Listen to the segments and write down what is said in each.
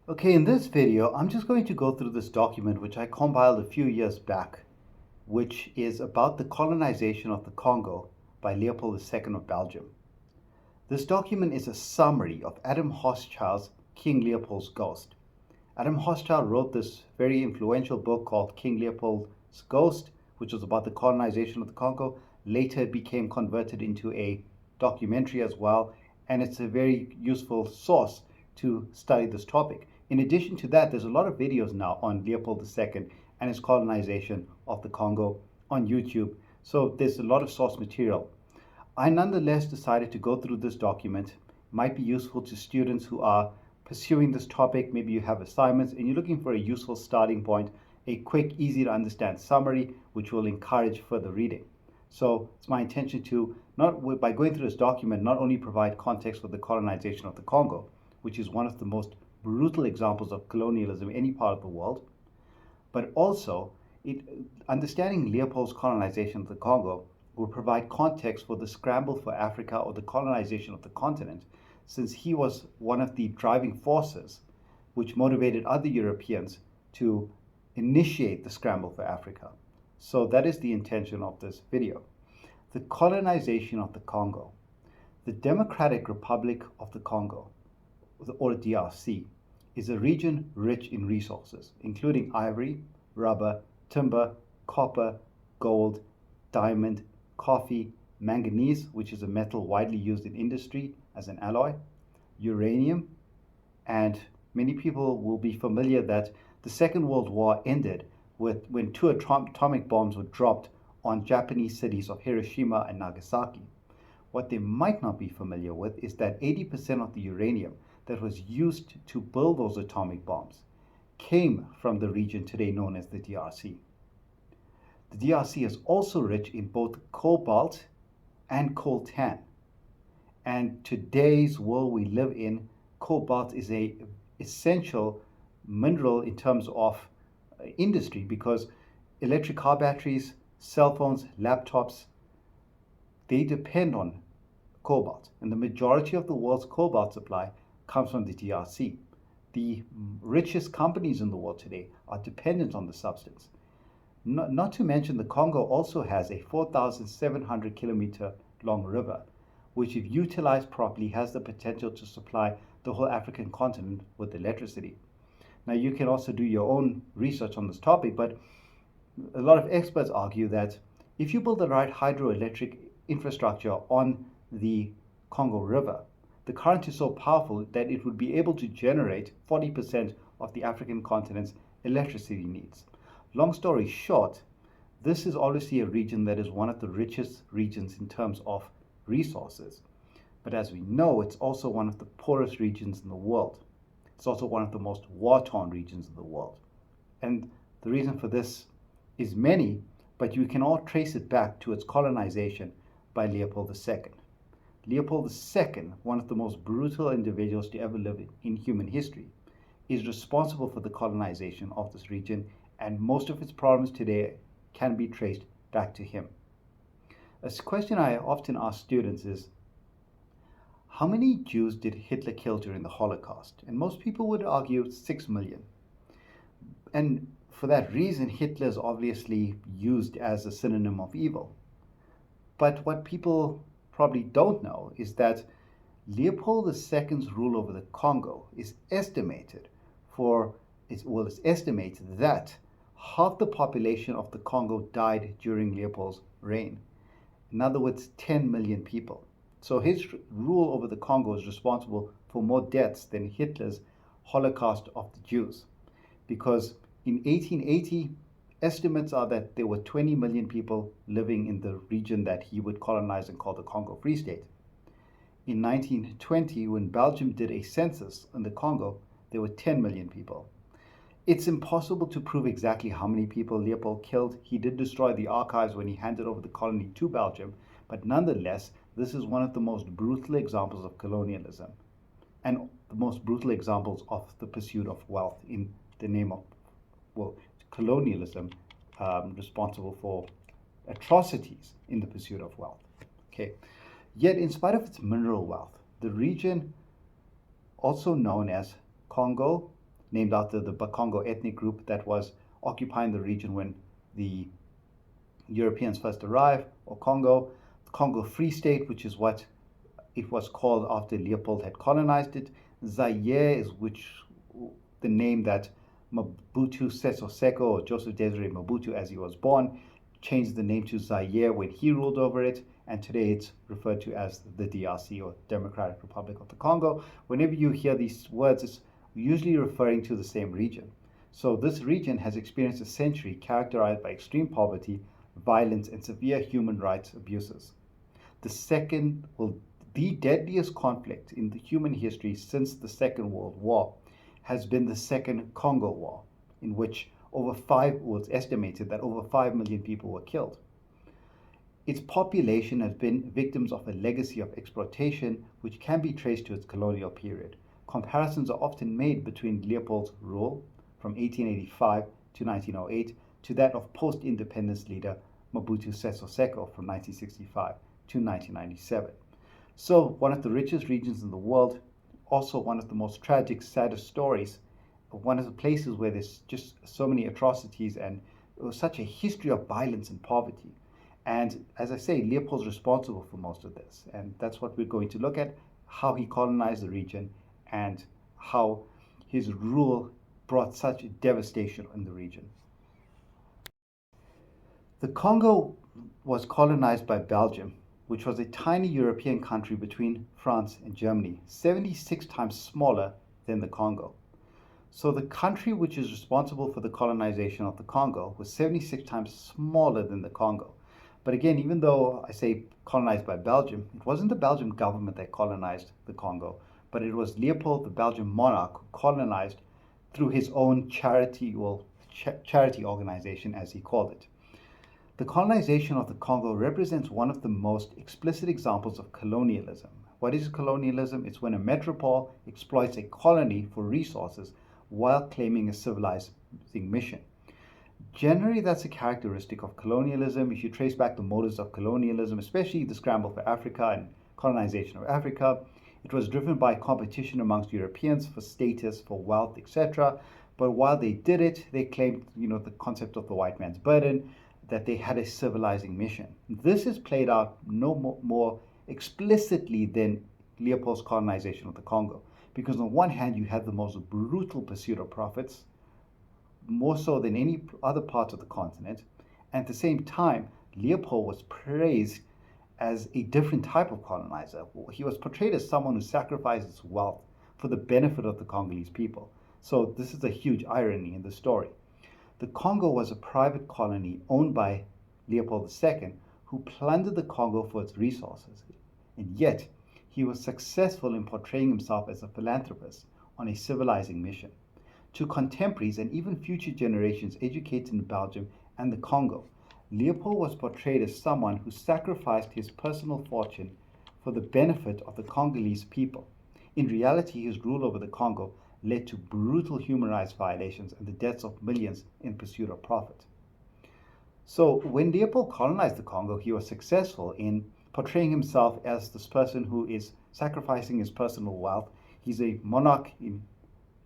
Okay, in this video, I'm just going to go through this document which I compiled a few years back, which is about the colonization of the Congo by Leopold II of Belgium. This document is a summary of Adam Hochschild's King Leopold's Ghost. Adam Hochschild wrote this very influential book called King Leopold's Ghost, which was about the colonization of the Congo. Later, it became converted into a documentary as well, and it's a very useful source to study this topic. In addition to that, there's a lot of videos now on Leopold II and his colonization of the Congo on YouTube. So there's a lot of source material. I nonetheless decided to go through this document. It might be useful to students who are pursuing this topic. Maybe you have assignments and you're looking for a useful starting point, a quick, easy to understand summary, which will encourage further reading. So it's my intention to, by going through this document, not only provide context for the colonization of the Congo, which is one of the most brutal examples of colonialism in any part of the world, but also understanding Leopold's colonization of the Congo will provide context for the scramble for Africa or the colonization of the continent, since he was one of the driving forces which motivated other Europeans to initiate the scramble for Africa. So that is the intention of this video. The colonization of the Congo. The Democratic Republic of the Congo, or DRC, is a region rich in resources, including ivory, rubber, timber, copper, gold, diamond, coffee, manganese, which is a metal widely used in industry as an alloy, uranium, and many people will be familiar that the Second World War ended when two atomic bombs were dropped on Japanese cities of Hiroshima and Nagasaki. What they might not be familiar with is that 80% of the uranium that was used to build those atomic bombs came from the region today known as the DRC. The DRC is also rich in both cobalt and coltan. And today's world we live in, cobalt is an essential mineral in terms of industry, because electric car batteries, cell phones, laptops, they depend on cobalt. And the majority of the world's cobalt supply comes from the DRC. The richest companies in the world today are dependent on the substance. Not to mention the Congo also has a 4,700 kilometer long river, which if utilized properly has the potential to supply the whole African continent with electricity. Now you can also do your own research on this topic, but a lot of experts argue that if you build the right hydroelectric infrastructure on the Congo River, the current is so powerful that it would be able to generate 40% of the African continent's electricity needs. Long story short, this is obviously a region that is one of the richest regions in terms of resources. But as we know, it's also one of the poorest regions in the world. It's also one of the most war-torn regions in the world. And the reason for this is many, but you can all trace it back to its colonization by Leopold II. Leopold II, one of the most brutal individuals to ever live in human history, is responsible for the colonization of this region, and most of its problems today can be traced back to him. A question I often ask students is, how many Jews did Hitler kill during the Holocaust? And most people would argue 6 million. And for that reason, Hitler is obviously used as a synonym of evil. But what people probably don't know is that Leopold II's rule over the Congo is estimated it's estimated that half the population of the Congo died during Leopold's reign. In other words, 10 million people. So his rule over the Congo is responsible for more deaths than Hitler's Holocaust of the Jews. Because in 1880, estimates are that there were 20 million people living in the region that he would colonize and call the Congo Free State. In 1920, when Belgium did a census in the Congo, there were 10 million people. It's impossible to prove exactly how many people Leopold killed. He did destroy the archives when he handed over the colony to Belgium, but nonetheless, this is one of the most brutal examples of colonialism and the most brutal examples of the pursuit of wealth in the name of, colonialism, responsible for atrocities in the pursuit of wealth. Okay. Yet, in spite of its mineral wealth, the region, also known as Congo, named after the Bakongo ethnic group that was occupying the region when the Europeans first arrived, or Congo. Congo Free State, which is what it was called after Leopold had colonized it. Zaire is the name that Mobutu Sese Seko, or Joseph Desiree Mobutu, as he was born, changed the name to Zaire when he ruled over it, and today it's referred to as the DRC, or Democratic Republic of the Congo. Whenever you hear these words, it's usually referring to the same region. So this region has experienced a century characterized by extreme poverty, violence, and severe human rights abuses. The deadliest conflict in the human history since the Second World War has been the Second Congo War, in which it's estimated that over 5 million people were killed. Its population has been victims of a legacy of exploitation which can be traced to its colonial period. Comparisons are often made between Leopold's rule from 1885 to 1908 to that of post-independence leader Mobutu Sese Seko from 1965 to 1997. So, one of the richest regions in the world, also one of the most tragic, saddest stories, one of the places where there's just so many atrocities and such a history of violence and poverty. And as I say, Leopold's responsible for most of this. And that's what we're going to look at, how he colonized the region and how his rule brought such devastation in the region. The Congo was colonized by Belgium, which was a tiny European country between France and Germany, 76 times smaller than the Congo. So the country which is responsible for the colonization of the Congo was 76 times smaller than the Congo. But again, even though I say colonized by Belgium, it wasn't the Belgian government that colonized the Congo, but it was Leopold, the Belgian monarch, who colonized through his own charity organization, as he called it. The colonization of the Congo represents one of the most explicit examples of colonialism. What is colonialism? It's when a metropole exploits a colony for resources while claiming a civilizing mission. Generally, that's a characteristic of colonialism. If you trace back the motives of colonialism, especially the Scramble for Africa and colonization of Africa, it was driven by competition amongst Europeans for status, for wealth, etc. But while they did it, they claimed, the concept of the white man's burden, that they had a civilizing mission. This is played out no more explicitly than Leopold's colonization of the Congo, because on one hand you had the most brutal pursuit of profits, more so than any other part of the continent, and at the same time Leopold was praised as a different type of colonizer. He was portrayed as someone who sacrificed his wealth for the benefit of the Congolese people. So this is a huge irony in the story. The Congo was a private colony owned by Leopold II, who plundered the Congo for its resources. And yet, he was successful in portraying himself as a philanthropist on a civilizing mission. To contemporaries and even future generations educated in Belgium and the Congo, Leopold was portrayed as someone who sacrificed his personal fortune for the benefit of the Congolese people. In reality, his rule over the Congo led to brutal human rights violations and the deaths of millions in pursuit of profit. So when Leopold colonized the Congo, he was successful in portraying himself as this person who is sacrificing his personal wealth. He's a monarch in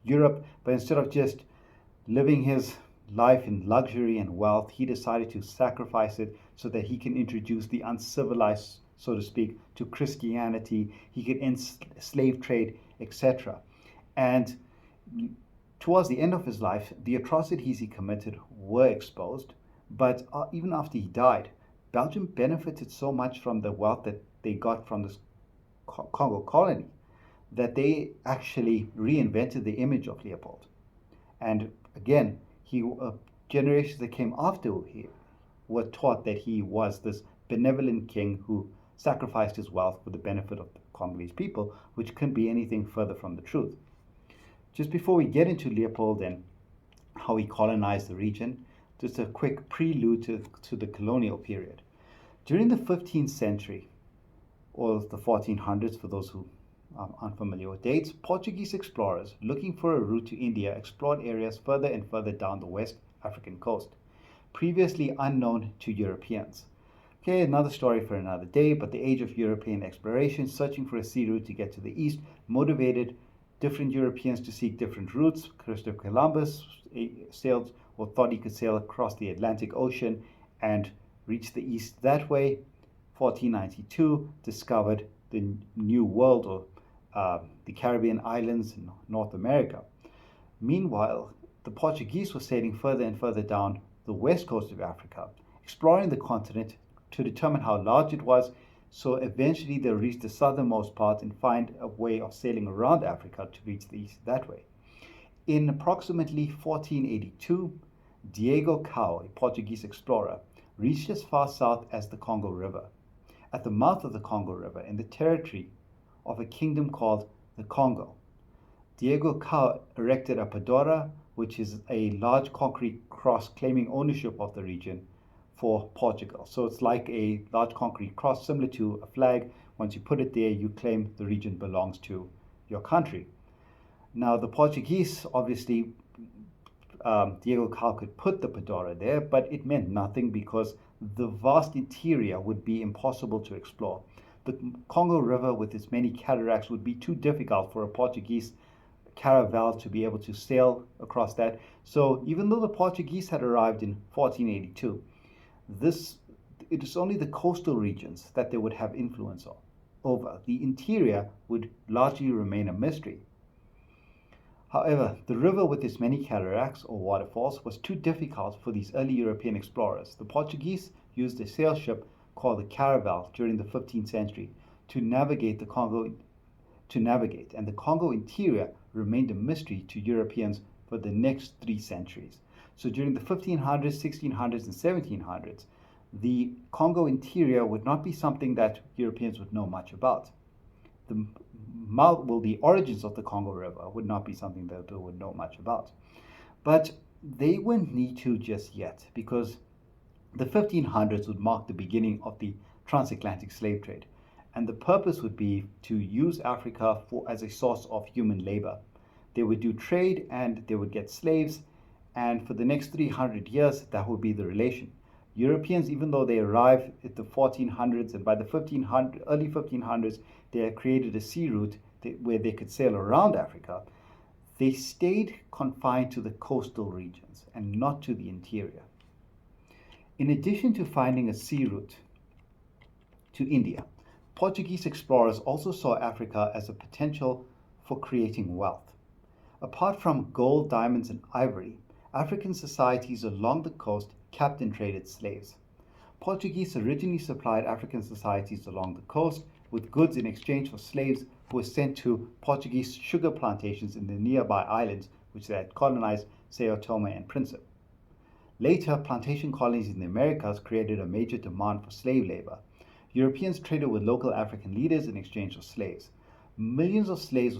Europe, but instead of just living his life in luxury and wealth, he decided to sacrifice it so that he can introduce the uncivilized, so to speak, to Christianity. He could end slave trade, etc. And towards the end of his life, the atrocities he committed were exposed. But even after he died, Belgium benefited so much from the wealth that they got from this Congo colony that they actually reinvented the image of Leopold. And again, generations that came after him were taught that he was this benevolent king who sacrificed his wealth for the benefit of the Congolese people, which couldn't be anything further from the truth. Just before we get into Leopold and how he colonized the region, just a quick prelude to the colonial period. During the 15th century, or the 1400s for those who are unfamiliar with dates, Portuguese explorers looking for a route to India explored areas further and further down the West African coast, previously unknown to Europeans. Okay, another story for another day, but the age of European exploration, searching for a sea route to get to the east, motivated different Europeans to seek different routes. Christopher Columbus sailed or thought he could sail across the Atlantic Ocean and reach the east that way. 1492 discovered the New World, or the Caribbean islands in North America. Meanwhile, the Portuguese were sailing further and further down the west coast of Africa, exploring the continent to determine how large it was, so eventually they'll reach the southernmost part and find a way of sailing around Africa to reach the east that way. In approximately 1482, Diego Cao, a Portuguese explorer, reached as far south as the Congo River. At the mouth of the Congo River, in the territory of a kingdom called the Congo, Diego Cao erected a padora, which is a large concrete cross claiming ownership of the region for Portugal. So it's like a large concrete cross, similar to a flag. Once you put it there, you claim the region belongs to your country. Now, the Portuguese, obviously, Diego Cao could put the padora there, but it meant nothing because the vast interior would be impossible to explore. The Congo River, with its many cataracts, would be too difficult for a Portuguese caravel to be able to sail across that. So even though the Portuguese had arrived in 1482, it is only the coastal regions that they would have influence over. The interior would largely remain a mystery. However, the river with its many cataracts or waterfalls was too difficult for these early European explorers. The Portuguese used a sail ship called the caravel during the 15th century to navigate the Congo, and the Congo interior remained a mystery to Europeans for the next 3 centuries. So during the 1500s, 1600s, and 1700s, the Congo interior would not be something that Europeans would know much about. The origins of the Congo River would not be something that they would know much about. But they wouldn't need to just yet, because the 1500s would mark the beginning of the transatlantic slave trade. And the purpose would be to use Africa as a source of human labor. They would do trade and they would get slaves, and for the next 300 years, that would be the relation. Europeans, even though they arrived at the 1400s, and by the early 1500s, they had created a sea route where they could sail around Africa, they stayed confined to the coastal regions and not to the interior. In addition to finding a sea route to India, Portuguese explorers also saw Africa as a potential for creating wealth. Apart from gold, diamonds, and ivory, African societies along the coast kept and traded slaves. Portuguese originally supplied African societies along the coast with goods in exchange for slaves who were sent to Portuguese sugar plantations in the nearby islands, which they had colonized, Sao Tome and Principe. Later, plantation colonies in the Americas created a major demand for slave labor. Europeans traded with local African leaders in exchange for slaves. Millions of slaves who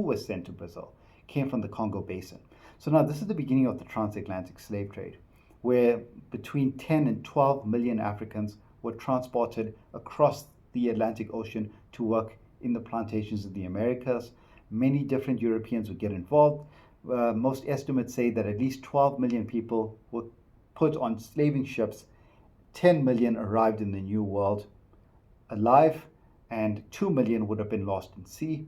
were sent to Brazil came from the Congo Basin. So now this is the beginning of the transatlantic slave trade, where between 10 and 12 million Africans were transported across the Atlantic Ocean to work in the plantations in the Americas. Many different Europeans would get involved. Most estimates say that at least 12 million people were put on slaving ships. 10 million arrived in the New World alive, and 2 million would have been lost in sea.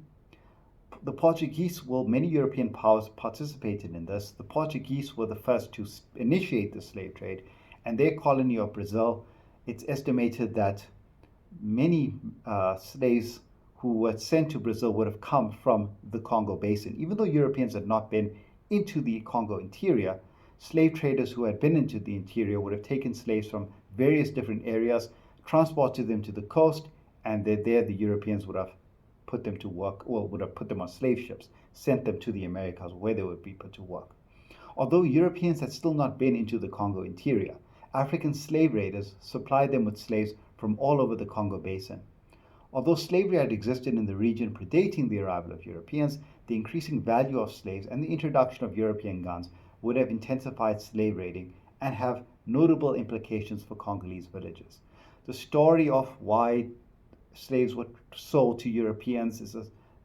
The Portuguese, well, many European powers participated in this. The Portuguese were the first to initiate the slave trade, and their colony of Brazil, it's estimated that many slaves who were sent to Brazil would have come from the Congo Basin. Even though Europeans had not been into the Congo interior, slave traders who had been into the interior would have taken slaves from various different areas, transported them to the coast, and there the Europeans would have put them to work, or would have put them on slave ships, sent them to the Americas where they would be put to work. Although Europeans had still not been into the Congo interior, African slave raiders supplied them with slaves from all over the Congo Basin. Although slavery had existed in the region predating the arrival of Europeans, the increasing value of slaves and the introduction of European guns would have intensified slave raiding and have notable implications for Congolese villages. The story of why slaves were sold to Europeans is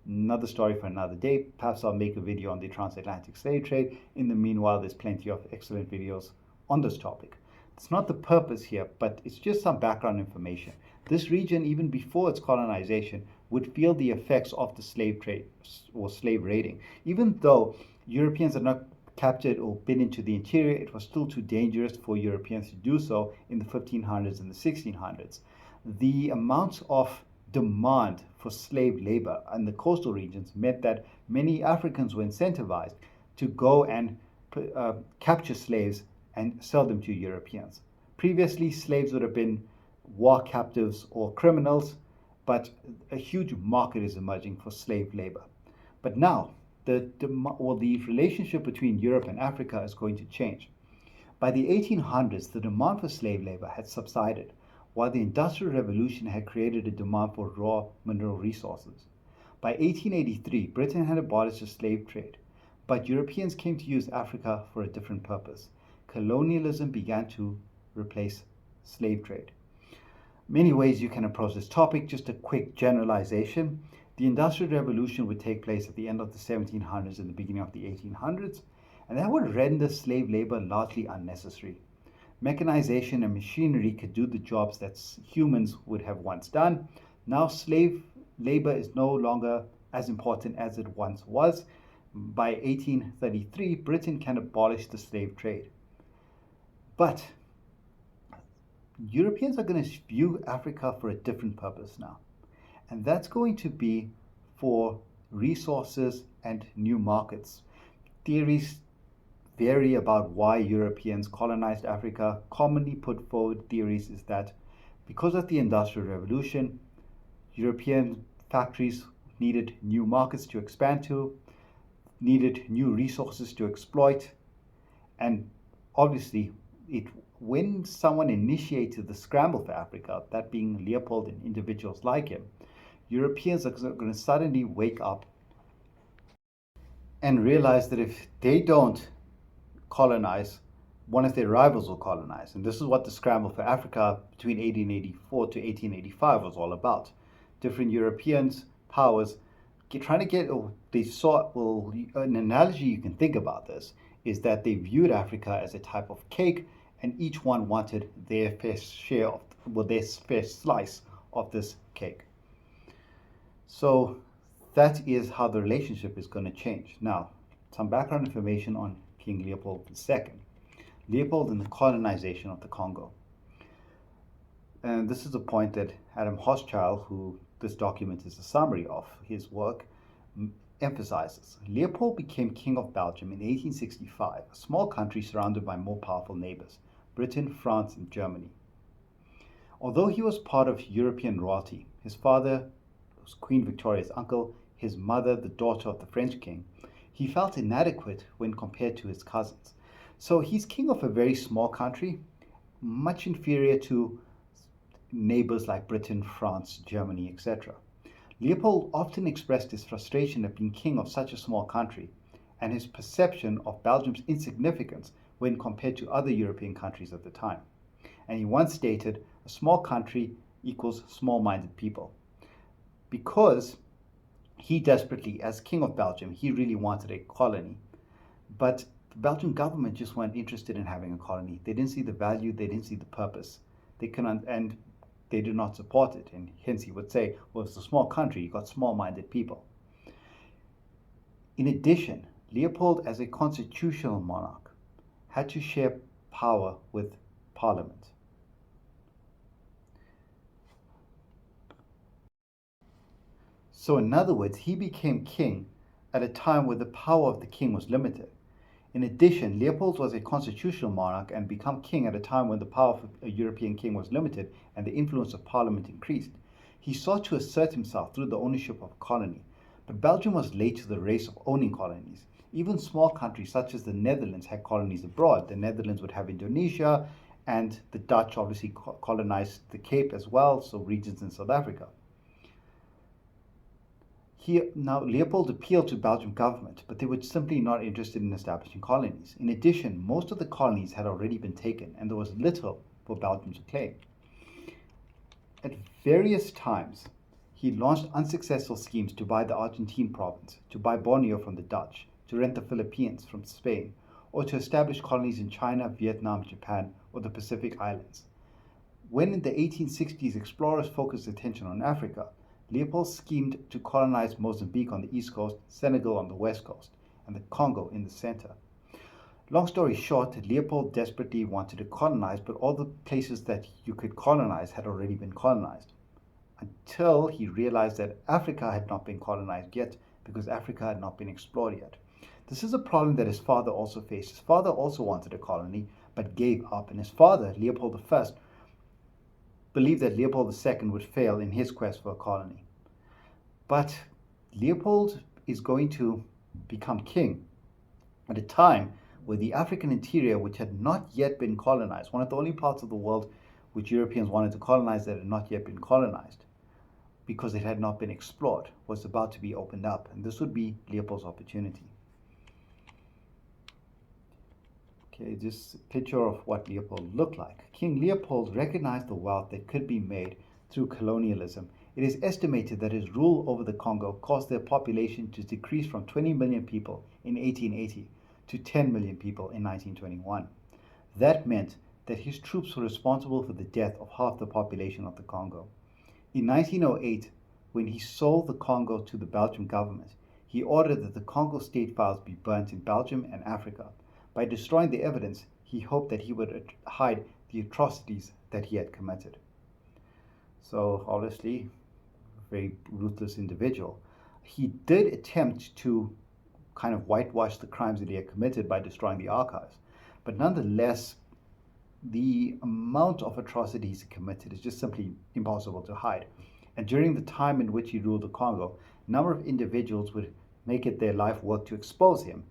another story for another day. Perhaps I'll make a video on the transatlantic slave trade. In the meanwhile, there's plenty of excellent videos on this topic. It's not the purpose here, but it's just some background information. This region, even before its colonization, would feel the effects of the slave trade or slave raiding. Even though Europeans had not captured or been into the interior, it was still too dangerous for Europeans to do so in the 1500s and the 1600s. The amount of demand for slave labor in the coastal regions meant that many Africans were incentivized to go and capture slaves and sell them to Europeans. Previously, slaves would have been war captives or criminals, but a huge market is emerging for slave labor. But now, the relationship between Europe and Africa is going to change. By the 1800s, the demand for slave labor had subsided, while the Industrial Revolution had created a demand for raw mineral resources. By 1883, Britain had abolished the slave trade, but Europeans came to use Africa for a different purpose. Colonialism began to replace slave trade. Many ways you can approach this topic. Just a quick generalization. The Industrial Revolution would take place at the end of the 1700s and the beginning of the 1800s, and that would render slave labor largely unnecessary. Mechanization and machinery could do the jobs that humans would have once done. Now slave labor is no longer as important as it once was. By 1833, Britain can abolish the slave trade. But Europeans are going to view Africa for a different purpose now. And that's going to be for resources and new markets. Theories vary about why Europeans colonized Africa. Commonly put forward theories is that because of the Industrial Revolution, European factories needed new markets to expand to, needed new resources to exploit, and obviously when someone initiated the scramble for Africa, that being Leopold and individuals like him, Europeans are going to suddenly wake up and realize that if they don't colonize, one of their rivals will colonize. And this is what the scramble for Africa between 1884 to 1885 was all about. Different Europeans, powers, trying to get, they saw, well, an analogy you can think about this is that they viewed Africa as a type of cake, and each one wanted their fair share of, well, their fair slice of this cake. So that is how the relationship is going to change. Now, some background information on King Leopold II. Leopold and the colonization of the Congo. And this is a point that Adam Hochschild, who this document is a summary of his work, emphasizes. Leopold became King of Belgium in 1865, a small country surrounded by more powerful neighbors, Britain, France, and Germany. Although he was part of European royalty, his father was Queen Victoria's uncle, his mother the daughter of the French king, he felt inadequate when compared to his cousins. So he's king of a very small country, much inferior to neighbors like Britain, France, Germany, etc. Leopold often expressed his frustration at being king of such a small country and his perception of Belgium's insignificance when compared to other European countries at the time. And he once stated, a small country equals small-minded people. Because he desperately, as king of Belgium, he really wanted a colony. But the Belgian government just weren't interested in having a colony. They didn't see the value, they didn't see the purpose. And they did not support it. And hence he would say, well, it's a small country, you got small-minded people. In addition, Leopold, as a constitutional monarch, had to share power with Parliament. So in other words, he became king at a time where the power of the king was limited. In addition, Leopold was a constitutional monarch and became king at a time when the power of a European king was limited and the influence of Parliament increased. He sought to assert himself through the ownership of a colony, but Belgium was late to the race of owning colonies. Even small countries such as the Netherlands had colonies abroad. The Netherlands would have Indonesia, and the Dutch obviously colonized the Cape as well, so regions in South Africa. Now, Leopold appealed to Belgian government, but they were simply not interested in establishing colonies. In addition, most of the colonies had already been taken, and there was little for Belgium to claim. At various times, he launched unsuccessful schemes to buy the Argentine province, to buy Borneo from the Dutch, to rent the Philippines from Spain, or to establish colonies in China, Vietnam, Japan, or the Pacific Islands. When in the 1860s explorers focused attention on Africa, Leopold schemed to colonize Mozambique on the east coast, Senegal on the west coast, and the Congo in the center. Long story short, Leopold desperately wanted to colonize, but all the places that you could colonize had already been colonized, until he realized that Africa had not been colonized yet because Africa had not been explored yet. This is a problem that his father also faced. His father also wanted a colony, but gave up, and his father, Leopold I, believed that Leopold II would fail in his quest for a colony. But Leopold is going to become king at a time where the African interior, which had not yet been colonized, one of the only parts of the world which Europeans wanted to colonize that had not yet been colonized, because it had not been explored, was about to be opened up, and this would be Leopold's opportunity. Okay, just a picture of what Leopold looked like. King Leopold recognized the wealth that could be made through colonialism. It is estimated that his rule over the Congo caused their population to decrease from 20 million people in 1880 to 10 million people in 1921. That meant that his troops were responsible for the death of half the population of the Congo. In 1908, when he sold the Congo to the Belgian government, he ordered that the Congo state files be burnt in Belgium and Africa. By destroying the evidence, he hoped that he would hide the atrocities that he had committed. So obviously, a very ruthless individual. He did attempt to kind of whitewash the crimes that he had committed by destroying the archives. But nonetheless, the amount of atrocities he committed is just simply impossible to hide. And during the time in which he ruled the Congo, a number of individuals would make it their life work to expose him.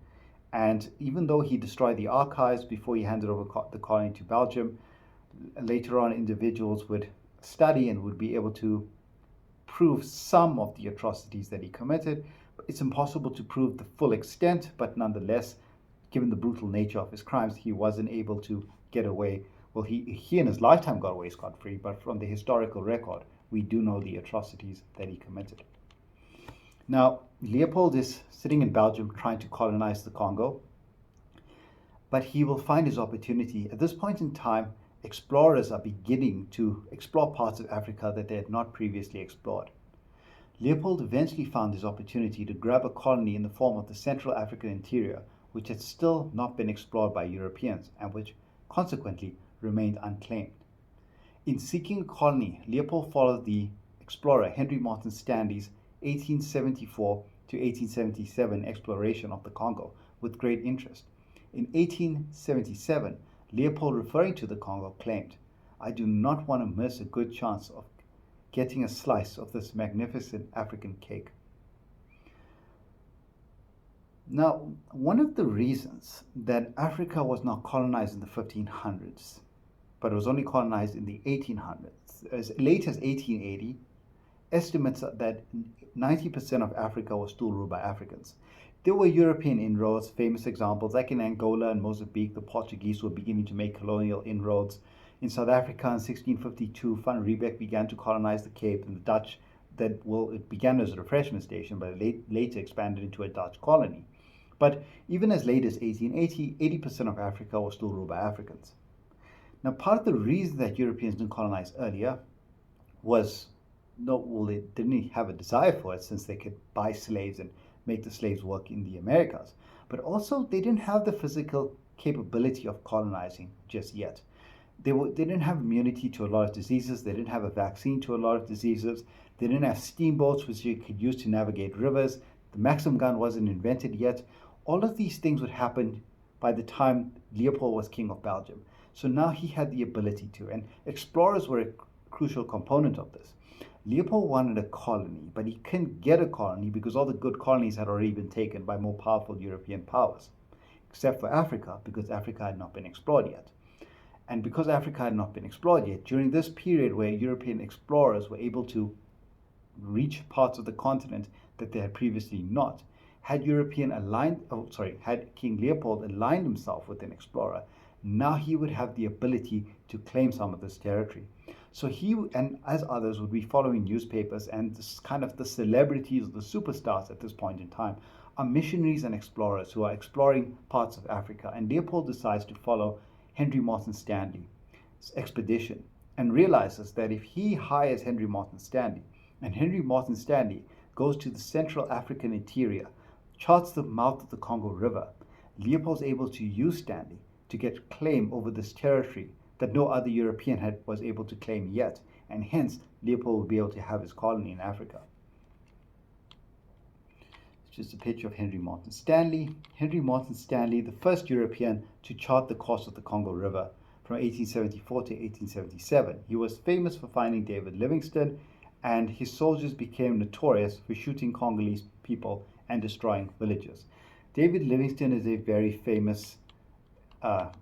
And even though he destroyed the archives before he handed over the colony to Belgium, later on individuals would study and would be able to prove some of the atrocities that he committed. It's impossible to prove the full extent, but nonetheless, given the brutal nature of his crimes, he wasn't able to get away. Well, he in his lifetime got away scot-free, but from the historical record, we do know the atrocities that he committed. Now, Leopold is sitting in Belgium trying to colonize the Congo, but he will find his opportunity. At this point in time, explorers are beginning to explore parts of Africa that they had not previously explored. Leopold eventually found his opportunity to grab a colony in the form of the Central African interior, which had still not been explored by Europeans and which consequently remained unclaimed. In seeking a colony, Leopold followed the explorer Henry Martin Stanley's 1874 to 1877 exploration of the Congo with great interest. In 1877, Leopold, referring to the Congo, claimed, "I do not want to miss a good chance of getting a slice of this magnificent African cake." Now, one of the reasons that Africa was not colonized in the 1500s, but it was only colonized in the 1800s, as late as 1880, estimates that 90% of Africa was still ruled by Africans. There were European inroads, famous examples like in Angola and Mozambique, the Portuguese were beginning to make colonial inroads. In South Africa in 1652, Van Riebeck began to colonize the Cape, and the Dutch, it began as a refreshment station, but later expanded into a Dutch colony. But even as late as 1880, 80% of Africa was still ruled by Africans. Now, part of the reason that Europeans didn't colonize earlier was, they didn't have a desire for it, since they could buy slaves and make the slaves work in the Americas. But also, they didn't have the physical capability of colonizing just yet. They didn't have immunity to a lot of diseases. They didn't have a vaccine to a lot of diseases. They didn't have steamboats which you could use to navigate rivers. The Maxim gun wasn't invented yet. All of these things would happen by the time Leopold was king of Belgium. So now he had the ability to, and explorers were a crucial component of this. Leopold wanted a colony, but he couldn't get a colony because all the good colonies had already been taken by more powerful European powers, except for Africa, because Africa had not been explored yet. And because Africa had not been explored yet, during this period where European explorers were able to reach parts of the continent that they had previously not, had King Leopold aligned himself with an explorer, now he would have the ability to claim some of this territory. So he, and as others, would be following newspapers, and this kind of the celebrities, the superstars at this point in time, are missionaries and explorers who are exploring parts of Africa. And Leopold decides to follow Henry Martin Stanley's expedition and realizes that if he hires Henry Martin Stanley, And Henry Morton Stanley goes to the Central African interior, charts the mouth of the Congo River. Leopold's able to use Stanley to get claim over this territory that no other European was able to claim yet, and hence Leopold will be able to have his colony in Africa. It's just a picture of Henry Morton Stanley. Henry Morton Stanley, the first European to chart the course of the Congo River from 1874 to 1877. He was famous for finding David Livingstone, and his soldiers became notorious for shooting Congolese people and destroying villages. David Livingstone is a very famous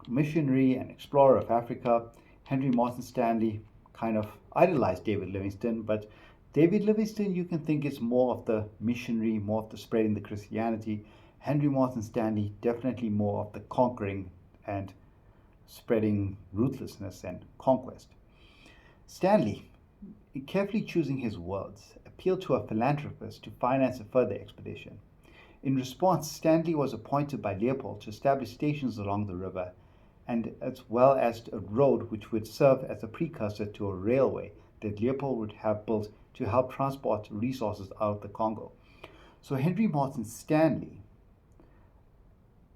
missionary and explorer of Africa. Henry Morton Stanley kind of idolized David Livingstone, but David Livingstone you can think is more of the missionary, more of the spreading the Christianity. Henry Morton Stanley definitely more of the conquering and spreading ruthlessness and conquest. Stanley, carefully choosing his words, appealed to a philanthropist to finance a further expedition. In response, Stanley was appointed by Leopold to establish stations along the river, and as well as a road which would serve as a precursor to a railway that Leopold would have built to help transport resources out of the Congo. So Henry Morton Stanley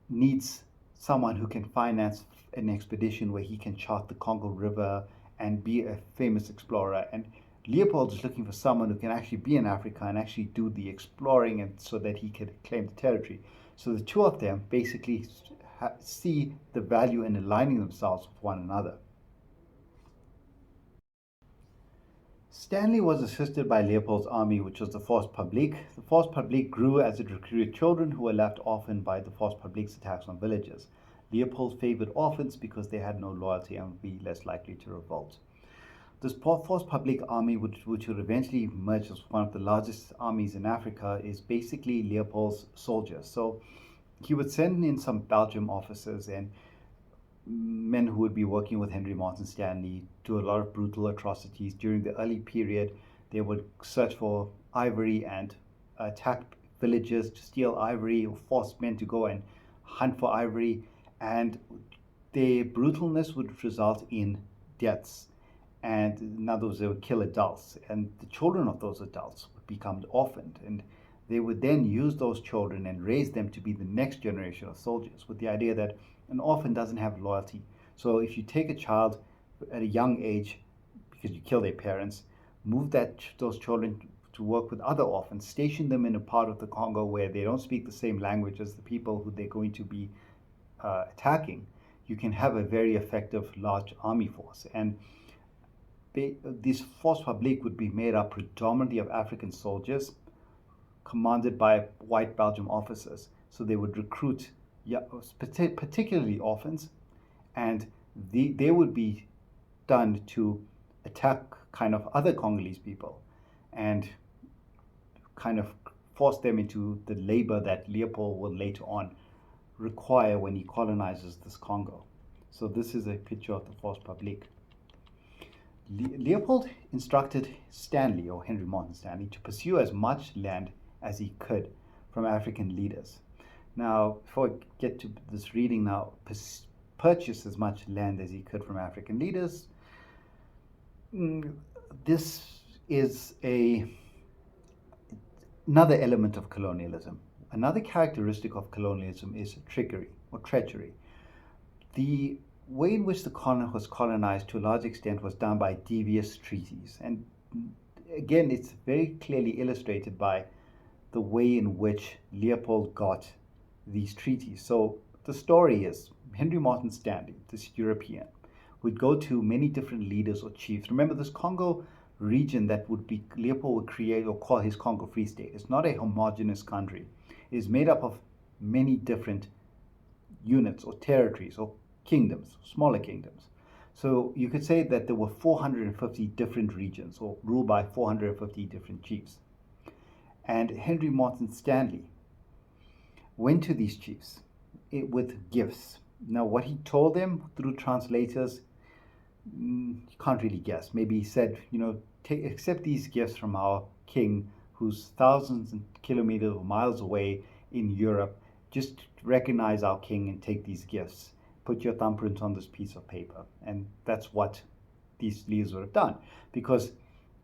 needs someone who can finance an expedition where he can chart the Congo River and be a famous explorer. And Leopold is looking for someone who can actually be in Africa and actually do the exploring, and so that he could claim the territory. So the two of them basically see the value in aligning themselves with one another. Stanley was assisted by Leopold's army, which was the Force Publique. The Force Publique grew as it recruited children who were left orphaned by the Force Publique's attacks on villages. Leopold favored orphans because they had no loyalty and would be less likely to revolt. This Force Publique army, which would eventually emerge as one of the largest armies in Africa, is basically Leopold's soldiers. So he would send in some Belgian officers and men who would be working with Henry Morton Stanley, do a lot of brutal atrocities. During the early period, they would search for ivory and attack villages to steal ivory, or force men to go and hunt for ivory, and their brutalness would result in deaths. And in other words, they would kill adults, and the children of those adults would become orphaned, and they would then use those children and raise them to be the next generation of soldiers, with the idea that an orphan doesn't have loyalty. So if you take a child at a young age, because you kill their parents, move those children to work with other orphans, station them in a part of the Congo where they don't speak the same language as the people who they're going to be attacking, you can have a very effective large army force. And this Force Publique would be made up predominantly of African soldiers commanded by white Belgian officers. So they would recruit particularly orphans, and they would be done to attack kind of other Congolese people and kind of force them into the labor that Leopold will later on require when he colonizes this Congo. So this is a picture of the Force Publique. Leopold instructed Stanley, or Henry Morton Stanley, to pursue as much land as he could from African leaders. Now, before I get to this reading now, purchase as much land as he could from African leaders. This is another element of colonialism. Another characteristic of colonialism is trickery or treachery. The way in which the colony was colonized to a large extent was done by devious treaties. And again, it's very clearly illustrated by the way in which Leopold got these treaties. So the story is Henry Morton Stanley, this European, would go to many different leaders or chiefs. Remember, this Congo region that Leopold would create or call his Congo Free State is not a homogeneous country. It is made up of many different units or territories or kingdoms, smaller kingdoms. So you could say that there were 450 different regions, or ruled by 450 different chiefs. And Henry Morton Stanley went to these chiefs with gifts. Now, what he told them through translators, you can't really guess. Maybe he said, accept these gifts from our king, who's thousands of kilometers or miles away in Europe. Just recognize our king and take these gifts. Put your thumbprint on this piece of paper. And that's what these leaders would have done. Because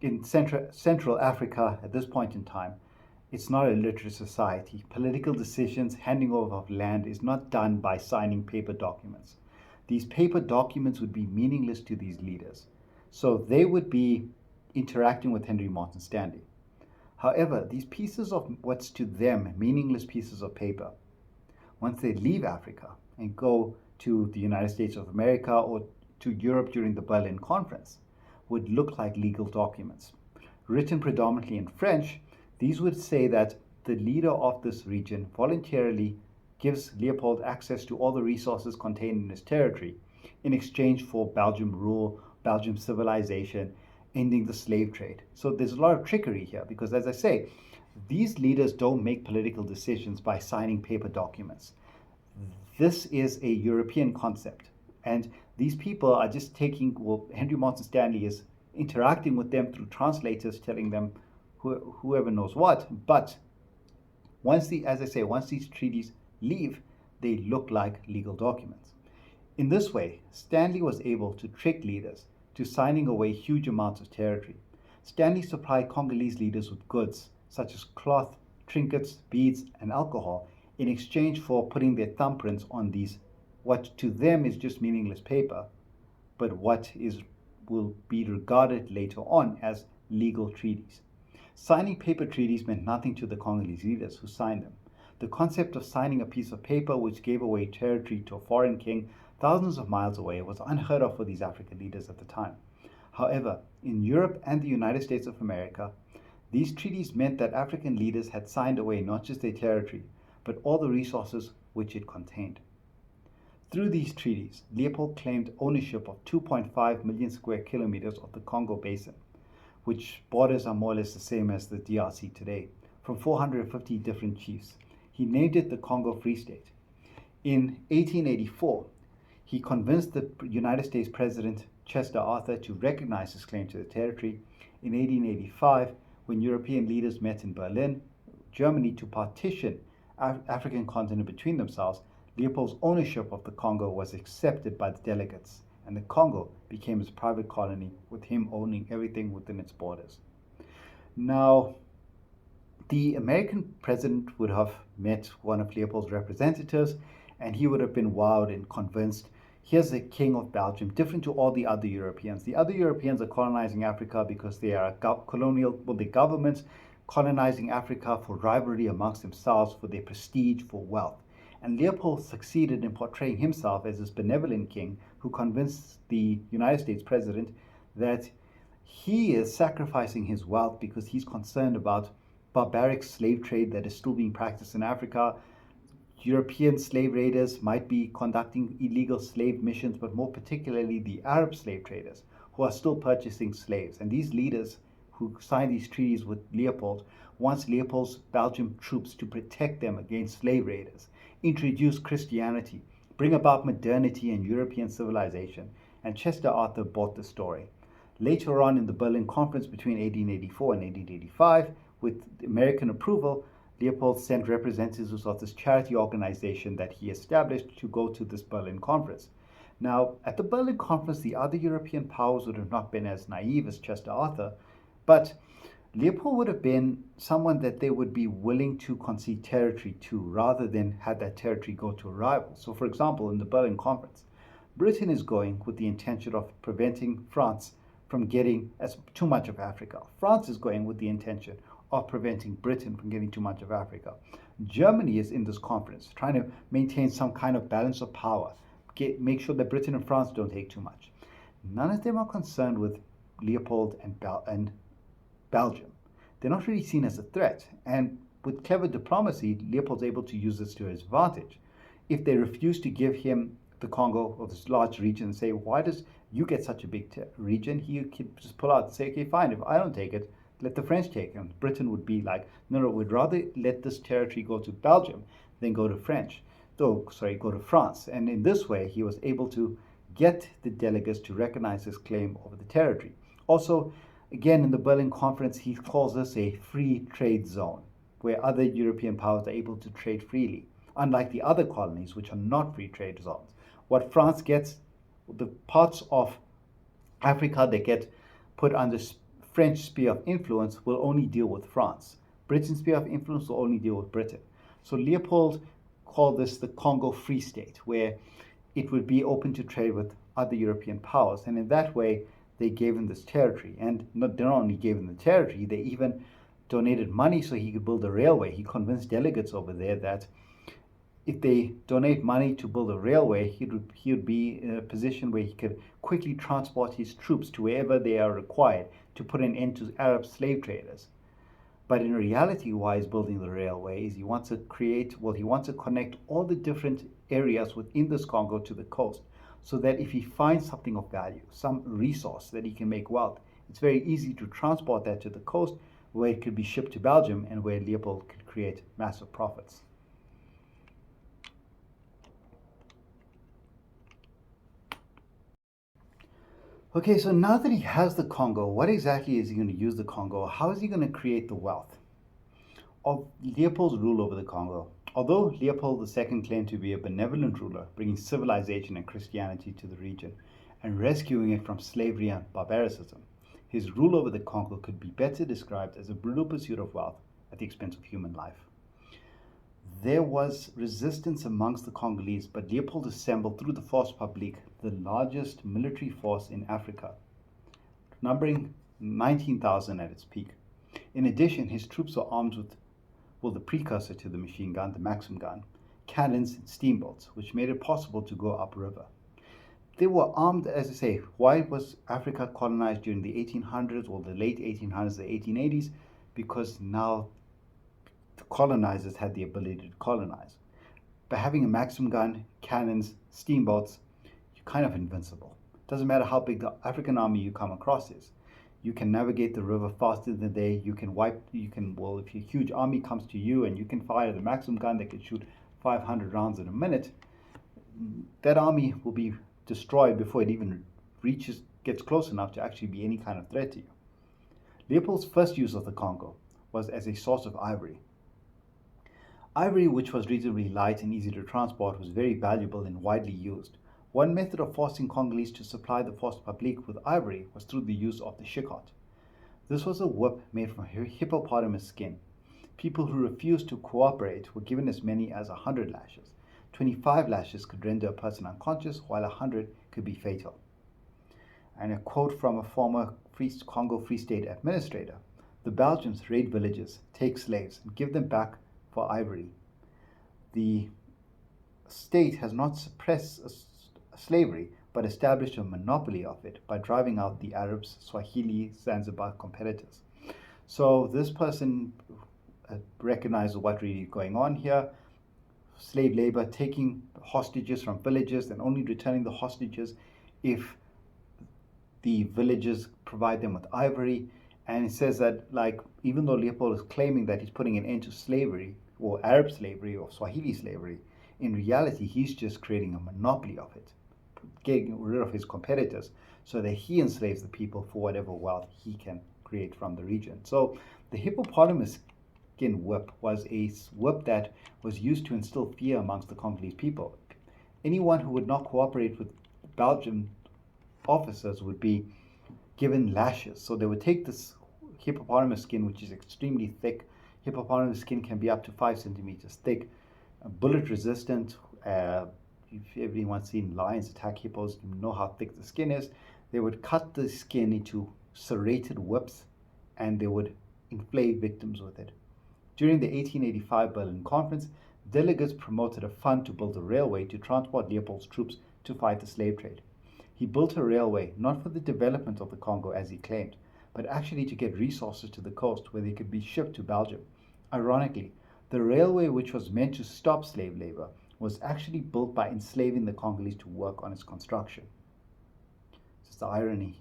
in Central Africa at this point in time, it's not a literate society. Political decisions, handing over of land is not done by signing paper documents. These paper documents would be meaningless to these leaders. So they would be interacting with Henry Morton Stanley. However, these pieces of what's to them meaningless pieces of paper, once they leave Africa and go to the United States of America or to Europe during the Berlin Conference, would look like legal documents. Written predominantly in French, these would say that the leader of this region voluntarily gives Leopold access to all the resources contained in his territory in exchange for Belgium rule, Belgium civilization, ending the slave trade. So there's a lot of trickery here because, as I say, these leaders don't make political decisions by signing paper documents. This is a European concept. And these people are just taking, well, Henry Morton Stanley is interacting with them through translators telling them whoever knows what. But once these treaties leave, they look like legal documents. In this way, Stanley was able to trick leaders to signing away huge amounts of territory. Stanley supplied Congolese leaders with goods such as cloth, trinkets, beads, and alcohol in exchange for putting their thumbprints on these, what to them is just meaningless paper, but what will be regarded later on as legal treaties. Signing paper treaties meant nothing to the Congolese leaders who signed them. The concept of signing a piece of paper which gave away territory to a foreign king thousands of miles away was unheard of for these African leaders at the time. However, in Europe and the United States of America, these treaties meant that African leaders had signed away not just their territory, but all the resources which it contained. Through these treaties, Leopold claimed ownership of 2.5 million square kilometers of the Congo Basin, which borders are more or less the same as the DRC today, from 450 different chiefs. He named it the Congo Free State. In 1884, he convinced the United States President Chester Arthur to recognize his claim to the territory. In 1885, when European leaders met in Berlin, Germany, to partition African continent between themselves, Leopold's ownership of the Congo was accepted by the delegates, and the Congo became his private colony, with him owning everything within its borders. Now, the American president would have met one of Leopold's representatives, and he would have been wowed and convinced, here's the king of Belgium, different to all the other Europeans. The other Europeans are colonizing Africa because they are the governments colonizing Africa for rivalry amongst themselves, for their prestige, for wealth. And Leopold succeeded in portraying himself as this benevolent king who convinced the United States president that he is sacrificing his wealth because he's concerned about barbaric slave trade that is still being practiced in Africa. European slave raiders might be conducting illegal slave missions, but more particularly the Arab slave traders who are still purchasing slaves. And these leaders who signed these treaties with Leopold wants Leopold's Belgian troops to protect them against slave raiders, introduce Christianity, bring about modernity and European civilization. And Chester Arthur bought the story. Later on in the Berlin Conference between 1884 and 1885, with American approval, Leopold sent representatives of this charity organization that he established to go to this Berlin Conference. Now, at the Berlin Conference, the other European powers would have not been as naive as Chester Arthur, but Leopold would have been someone that they would be willing to concede territory to rather than have that territory go to a rival. So, for example, in the Berlin Conference, Britain is going with the intention of preventing France from getting too much of Africa. France is going with the intention of preventing Britain from getting too much of Africa. Germany is in this conference trying to maintain some kind of balance of power, make sure that Britain and France don't take too much. None of them are concerned with Leopold and Belgium. They're not really seen as a threat, and with clever diplomacy, Leopold's able to use this to his advantage. If they refuse to give him the Congo or this large region and say, why does you get such a big region, he could just pull out and say, okay, fine, if I don't take it, let the French take it. And Britain would be like, no, we'd rather let this territory go to Belgium than go to go to France. And in this way, he was able to get the delegates to recognize his claim over the territory. Also, again, in the Berlin Conference, he calls this a free trade zone, where other European powers are able to trade freely, unlike the other colonies, which are not free trade zones. What France gets, the parts of Africa that get put under French sphere of influence will only deal with France. Britain's sphere of influence will only deal with Britain. So Leopold called this the Congo Free State, where it would be open to trade with other European powers. And in that way, they gave him this territory. And they not only gave him the territory, they even donated money so he could build a railway. He convinced delegates over there that if they donate money to build a railway, he would be in a position where he could quickly transport his troops to wherever they are required to put an end to Arab slave traders. But in reality, why he's building the railway is he wants to connect all the different areas within this Congo to the coast, so that if he finds something of value, some resource that he can make wealth, it's very easy to transport that to the coast where it could be shipped to Belgium and where Leopold could create massive profits. Okay, so now that he has the Congo, what exactly is he going to use the Congo? How is he going to create the wealth of Leopold's rule over the Congo? Although Leopold II claimed to be a benevolent ruler, bringing civilization and Christianity to the region and rescuing it from slavery and barbaricism, his rule over the Congo could be better described as a brutal pursuit of wealth at the expense of human life. There was resistance amongst the Congolese, but Leopold assembled through the Force Publique the largest military force in Africa, numbering 19,000 at its peak. In addition, his troops were armed with, the precursor to the machine gun, the Maxim gun, cannons and steamboats, which made it possible to go upriver. They were armed, as I say. Why was Africa colonized during the 1800s or the late 1800s, the 1880s? Because now the colonizers had the ability to colonize. By having a Maxim gun, cannons, steamboats, you're kind of invincible. Doesn't matter how big the African army you come across is. You can navigate the river faster than they. If a huge army comes to you and you can fire the Maxim gun that can shoot 500 rounds in a minute, that army will be destroyed before it even gets close enough to actually be any kind of threat to you. Leopold's first use of the Congo was as a source of ivory. Ivory, which was reasonably light and easy to transport, was very valuable and widely used. One method of forcing Congolese to supply the Force Publique with ivory was through the use of the shikot. This was a whip made from hippopotamus skin. People who refused to cooperate were given as many as 100 lashes. 25 lashes could render a person unconscious, while 100 could be fatal. And a quote from a former Congo Free State administrator: "The Belgians raid villages, take slaves, and give them back for ivory. The state has not suppressed slavery, but established a monopoly of it by driving out the Arabs, Swahili, Zanzibar competitors." So this person recognizes what really is going on here. Slave labor, taking hostages from villages and only returning the hostages if the villages provide them with ivory. And it says that, even though Leopold is claiming that he's putting an end to slavery, or Arab slavery, or Swahili slavery, in reality, he's just creating a monopoly of it, getting rid of his competitors so that he enslaves the people for whatever wealth he can create from the region. So the hippopotamus skin whip was a whip that was used to instill fear amongst the Congolese people. Anyone who would not cooperate with Belgian officers would be given lashes. So they would take this hippopotamus skin, which is extremely thick. Hippopotamus skin can be up to 5 centimeters thick, bullet resistant. If everyone's seen lions attack hippos, you know how thick the skin is. They would cut the skin into serrated whips and they would inflate victims with it. During the 1885 Berlin Conference, delegates promoted a fund to build a railway to transport Leopold's troops to fight the slave trade. He built a railway not for the development of the Congo as he claimed, but actually to get resources to the coast where they could be shipped to Belgium. Ironically, the railway, which was meant to stop slave labor, was actually built by enslaving the Congolese to work on its construction. This is the irony.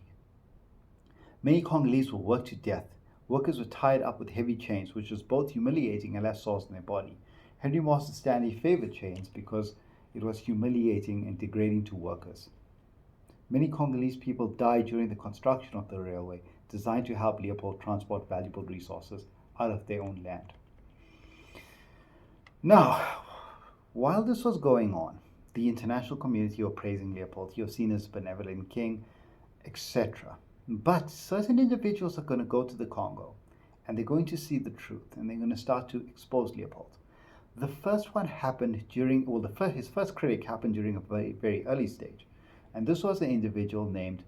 Many Congolese were worked to death. Workers were tied up with heavy chains, which was both humiliating and left sores in their body. Henry Marston Stanley favored chains because it was humiliating and degrading to workers. Many Congolese people died during the construction of the railway, designed to help Leopold transport valuable resources out of their own land. Now, while this was going on, the international community were praising Leopold. He was seen as a benevolent king, etc. But certain individuals are going to go to the Congo and they're going to see the truth and they're going to start to expose Leopold. The first one happened during, well, his first critic happened during a very, very early stage. And this was an individual named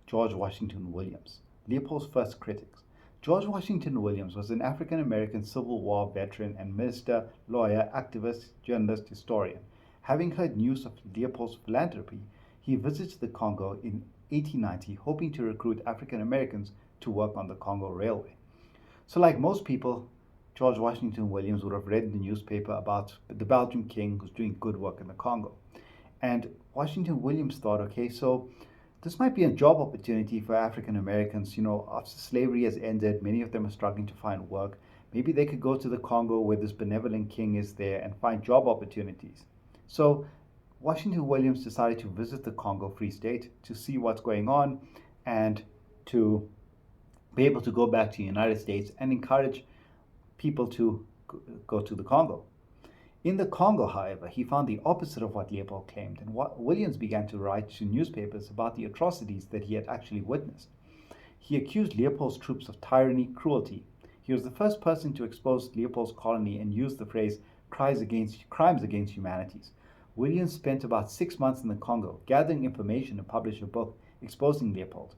George Washington Williams, Leopold's first critics. George Washington Williams was an African American Civil War veteran and minister, lawyer, activist, journalist, historian. Having heard news of Leopold's philanthropy, he visited the Congo in 1890, hoping to recruit African Americans to work on the Congo Railway. So, like most people, George Washington Williams would have read in the newspaper about the Belgian king who's doing good work in the Congo. And Washington Williams thought, okay, so this might be a job opportunity for African Americans. After slavery has ended, many of them are struggling to find work. Maybe they could go to the Congo where this benevolent king is there and find job opportunities. So Washington Williams decided to visit the Congo Free State to see what's going on and to be able to go back to the United States and encourage people to go to the Congo. In the Congo, however, he found the opposite of what Leopold claimed, and Williams began to write to newspapers about the atrocities that he had actually witnessed. He accused Leopold's troops of tyranny, cruelty. He was the first person to expose Leopold's colony and used the phrase crimes against humanities. Williams spent about 6 months in the Congo, gathering information to publish a book exposing Leopold.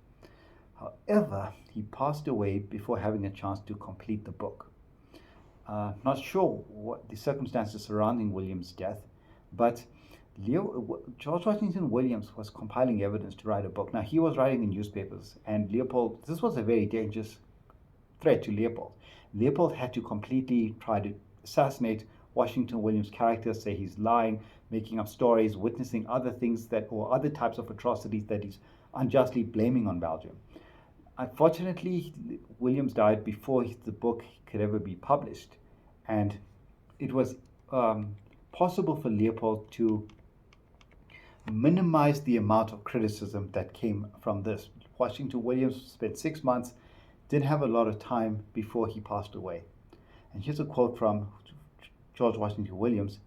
However, he passed away before having a chance to complete the book. Not sure what the circumstances surrounding Williams' death, but George Washington Williams was compiling evidence to write a book. Now, he was writing in newspapers, and this was a very dangerous threat to Leopold. Leopold had to completely try to assassinate Washington Williams' character, say he's lying, making up stories, witnessing other things or other types of atrocities that he's unjustly blaming on Belgium. Unfortunately, Williams died before the book could ever be published, and it was possible for Leopold to minimize the amount of criticism that came from this. Washington Williams spent 6 months, didn't have a lot of time before he passed away. And here's a quote from George Washington Williams'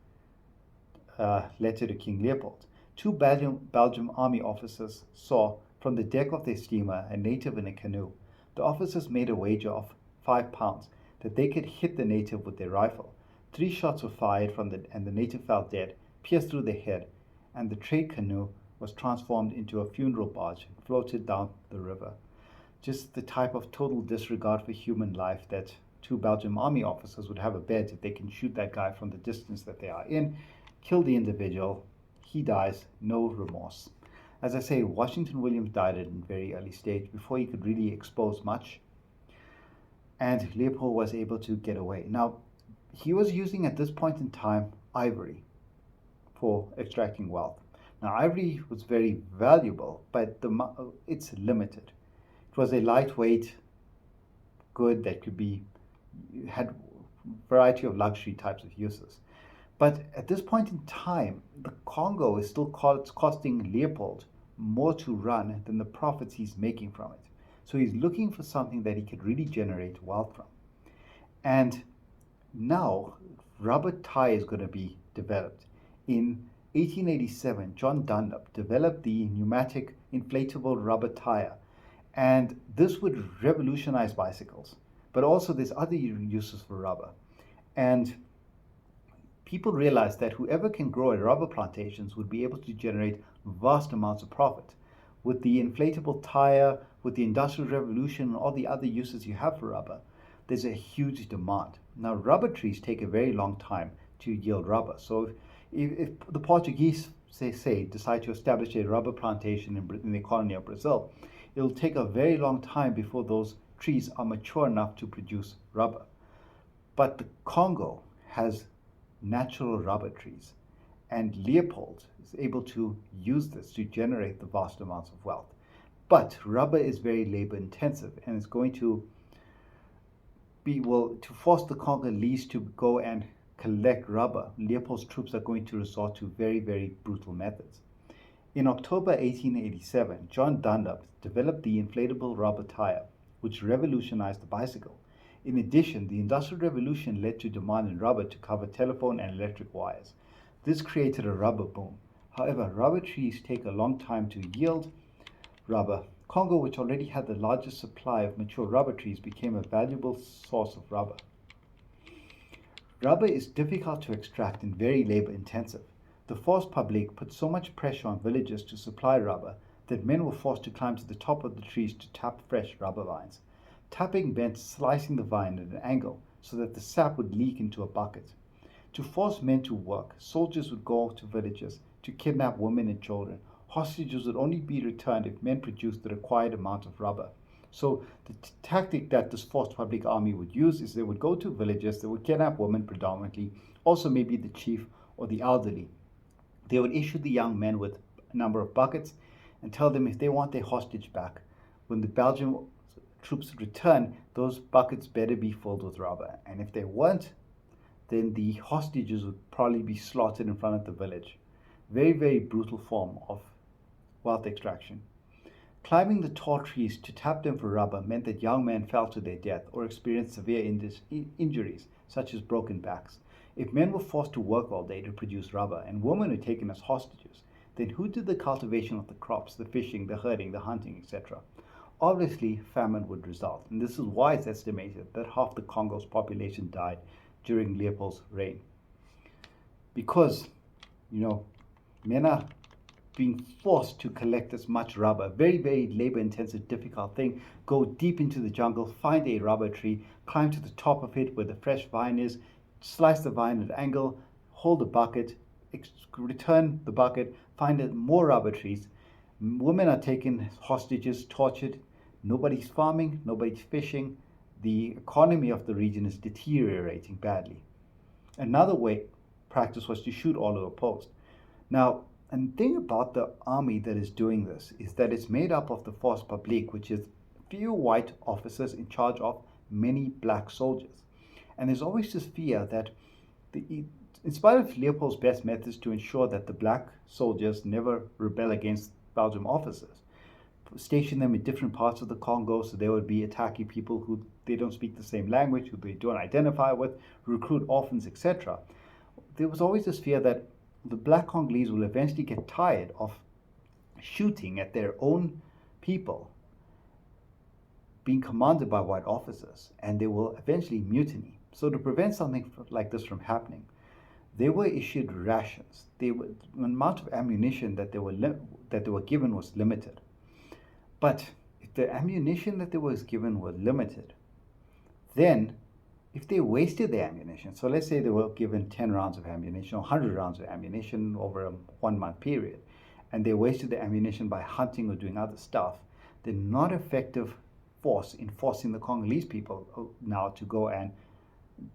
letter to King Leopold. Two Belgian army officers saw from the deck of their steamer a native in a canoe. The officers made a wager of £5 that they could hit the native with their rifle. 3 shots were fired and the native fell dead, pierced through the head, and the trade canoe was transformed into a funeral barge and floated down the river. Just the type of total disregard for human life that 2 Belgian army officers would have a bet if they can shoot that guy from the distance that they are in, kill the individual, he dies, no remorse. As I say, Washington Williams died at a very early stage before he could really expose much, and Leopold was able to get away. Now, he was using at this point in time ivory for extracting wealth. Now, ivory was very valuable, but it's limited. It was a lightweight good that had a variety of luxury types of uses. But at this point in time, the Congo is still costing Leopold more to run than the profits he's making from it. So he's looking for something that he could really generate wealth from. And now, rubber tie is going to be developed. In 1887, John Dunlop developed the pneumatic inflatable rubber tire. And this would revolutionize bicycles. But also there's other uses for rubber. And people realized that whoever can grow at rubber plantations would be able to generate vast amounts of profit. With the inflatable tire, with the Industrial Revolution, and all the other uses you have for rubber, there's a huge demand. Now, rubber trees take a very long time to yield rubber. So if the Portuguese, decide to establish a rubber plantation in the colony of Brazil, it'll take a very long time before those trees are mature enough to produce rubber. But the Congo has natural rubber trees, and Leopold is able to use this to generate the vast amounts of wealth. But rubber is very labor intensive, and it's going to to force the Congolese to go and collect rubber. Leopold's troops are going to resort to very, very brutal methods. In October 1887, John Dunlop developed the inflatable rubber tire, which revolutionized the bicycle. In addition, the Industrial Revolution led to demand in rubber to cover telephone and electric wires. This created a rubber boom. However, rubber trees take a long time to yield rubber, Congo, which already had the largest supply of mature rubber trees, became a valuable source of rubber. Rubber is difficult to extract and very labor intensive. The force publique put so much pressure on villagers to supply rubber that men were forced to climb to the top of the trees to tap fresh rubber vines. Tapping meant slicing the vine at an angle so that the sap would leak into a bucket. To force men to work, soldiers would go to villages to kidnap women and children. Hostages would only be returned if men produced the required amount of rubber. So the tactic that this forced public army would use is they would go to villages, they would kidnap women predominantly, also maybe the chief or the elderly. They would issue the young men with a number of buckets and tell them if they want their hostage back, when the Belgian troops would return, those buckets better be filled with rubber. And if they weren't, then the hostages would probably be slaughtered in front of the village. Very, very brutal form of wealth extraction. Climbing the tall trees to tap them for rubber meant that young men fell to their death or experienced severe injuries, such as broken backs. If men were forced to work all day to produce rubber and women were taken as hostages, then who did the cultivation of the crops, the fishing, the herding, the hunting, etc.? Obviously, famine would result, and this is why it's estimated that half the Congo's population died during Leopold's reign. Because, men are being forced to collect as much rubber. Very, very labor-intensive, difficult thing. Go deep into the jungle, find a rubber tree, climb to the top of it where the fresh vine is, slice the vine at an angle, hold a bucket, return the bucket, find more rubber trees. Women are taken hostages, tortured. Nobody's farming, nobody's fishing. The economy of the region is deteriorating badly. Another practice was to shoot all who opposed. Now, and the thing about the army that is doing this is that it's made up of the force publique, which is few white officers in charge of many black soldiers. And there's always this fear that, in spite of Leopold's best methods to ensure that the black soldiers never rebel against Belgian officers, station them in different parts of the Congo so they would be attacking people who they don't speak the same language, who they don't identify with, recruit orphans, etc. There was always this fear that the black Congolese will eventually get tired of shooting at their own people being commanded by white officers, and they will eventually mutiny. So to prevent something like this from happening, they were issued rations. The amount of ammunition that they were given was limited. But if the ammunition that they was given was limited, then if they wasted their ammunition, so let's say they were given 10 rounds of ammunition or 100 rounds of ammunition over a 1 month period, and they wasted the ammunition by hunting or doing other stuff, they're not effective force in forcing the Congolese people now to go and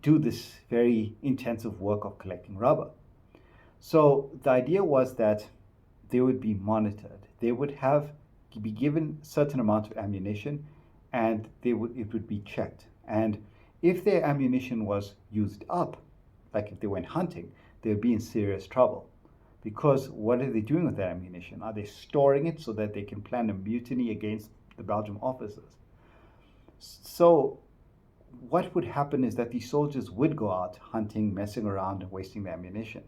do this very intensive work of collecting rubber. So the idea was that they would be monitored. They would be given a certain amount of ammunition, and it would be checked. And if their ammunition was used up, like if they went hunting, they would be in serious trouble. Because what are they doing with their ammunition? Are they storing it so that they can plan a mutiny against the Belgian officers? So what would happen is that these soldiers would go out hunting, messing around, and wasting their ammunition.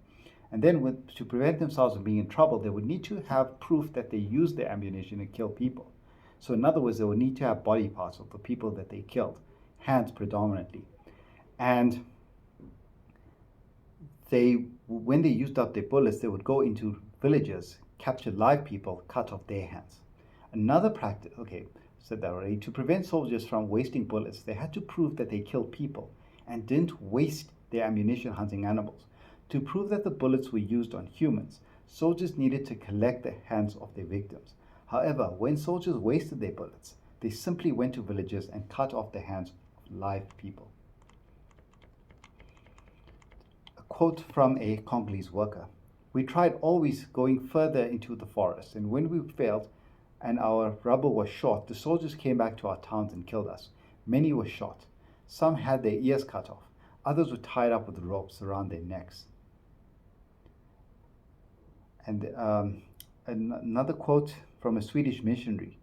And then to prevent themselves from being in trouble, they would need to have proof that they used their ammunition to kill people. So in other words, they would need to have body parts of the people that they killed, hands predominantly. And when they used up their bullets, they would go into villages, capture live people, cut off their hands. Another practice, said that already, to prevent soldiers from wasting bullets, they had to prove that they killed people and didn't waste their ammunition hunting animals. To prove that the bullets were used on humans, soldiers needed to collect the hands of their victims. However, when soldiers wasted their bullets, they simply went to villages and cut off the hands of live people. A quote from a Congolese worker: "We tried always going further into the forest, and when we failed and our rubber was short, the soldiers came back to our towns and killed us. Many were shot. Some had their ears cut off. Others were tied up with ropes around their necks." And another quote from a Swedish missionary: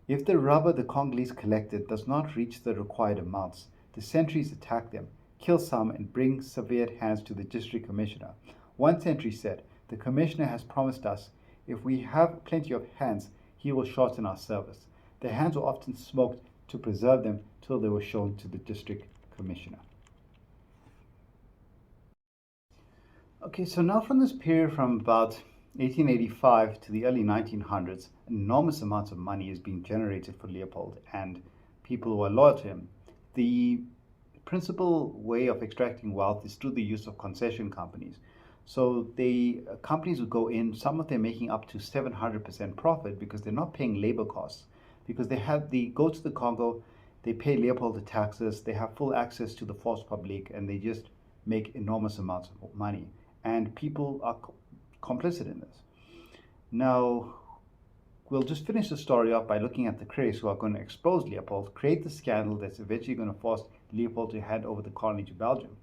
"If the rubber the Congolese collected does not reach the required amounts, the sentries attack them, kill some, and bring severed hands to the district commissioner. One sentry said, 'The commissioner has promised us if we have plenty of hands, he will shorten our service. Their hands were often smoked to preserve them till they were shown to the district commissioner. Okay, so now from this period from about 1885 to the early 1900s, enormous amounts of money is being generated for Leopold and people who are loyal to him. The principal way of extracting wealth is through the use of concession companies. So the companies would go in, some of them making up to 700% profit because they're not paying labor costs, because they go to the Congo, they pay Leopold the taxes, they have full access to the force publique, and they just make enormous amounts of money. And people are complicit in this. Now, we'll just finish the story off by looking at the critics who are going to expose Leopold, create the scandal that's eventually going to force Leopold to hand over the colony to Belgium.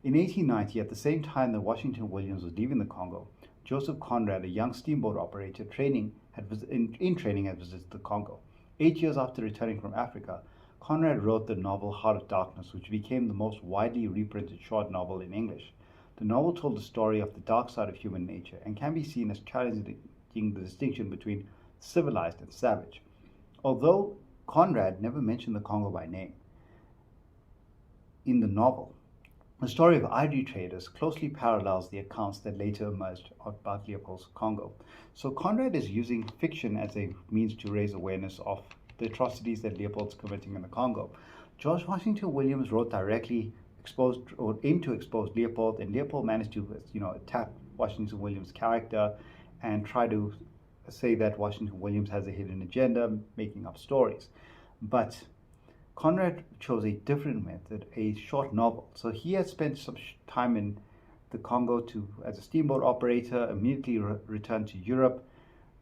In 1890, at the same time that Washington Williams was leaving the Congo, Joseph Conrad, a young steamboat operator in training, had visited the Congo. 8 years after returning from Africa, Conrad wrote the novel Heart of Darkness, which became the most widely reprinted short novel in English. The novel told the story of the dark side of human nature and can be seen as challenging the distinction between civilized and savage. Although Conrad never mentioned the Congo by name, in the novel, the story of ivory traders closely parallels the accounts that later emerged about Leopold's Congo. So Conrad is using fiction as a means to raise awareness of the atrocities that Leopold's committing in the Congo. George Washington Williams wrote directly aimed to expose Leopold, and Leopold managed to attack Washington Williams' character and try to say that Washington Williams has a hidden agenda, making up stories. But Conrad chose a different method, a short novel. So he had spent some time in the Congo as a steamboat operator, immediately returned to Europe,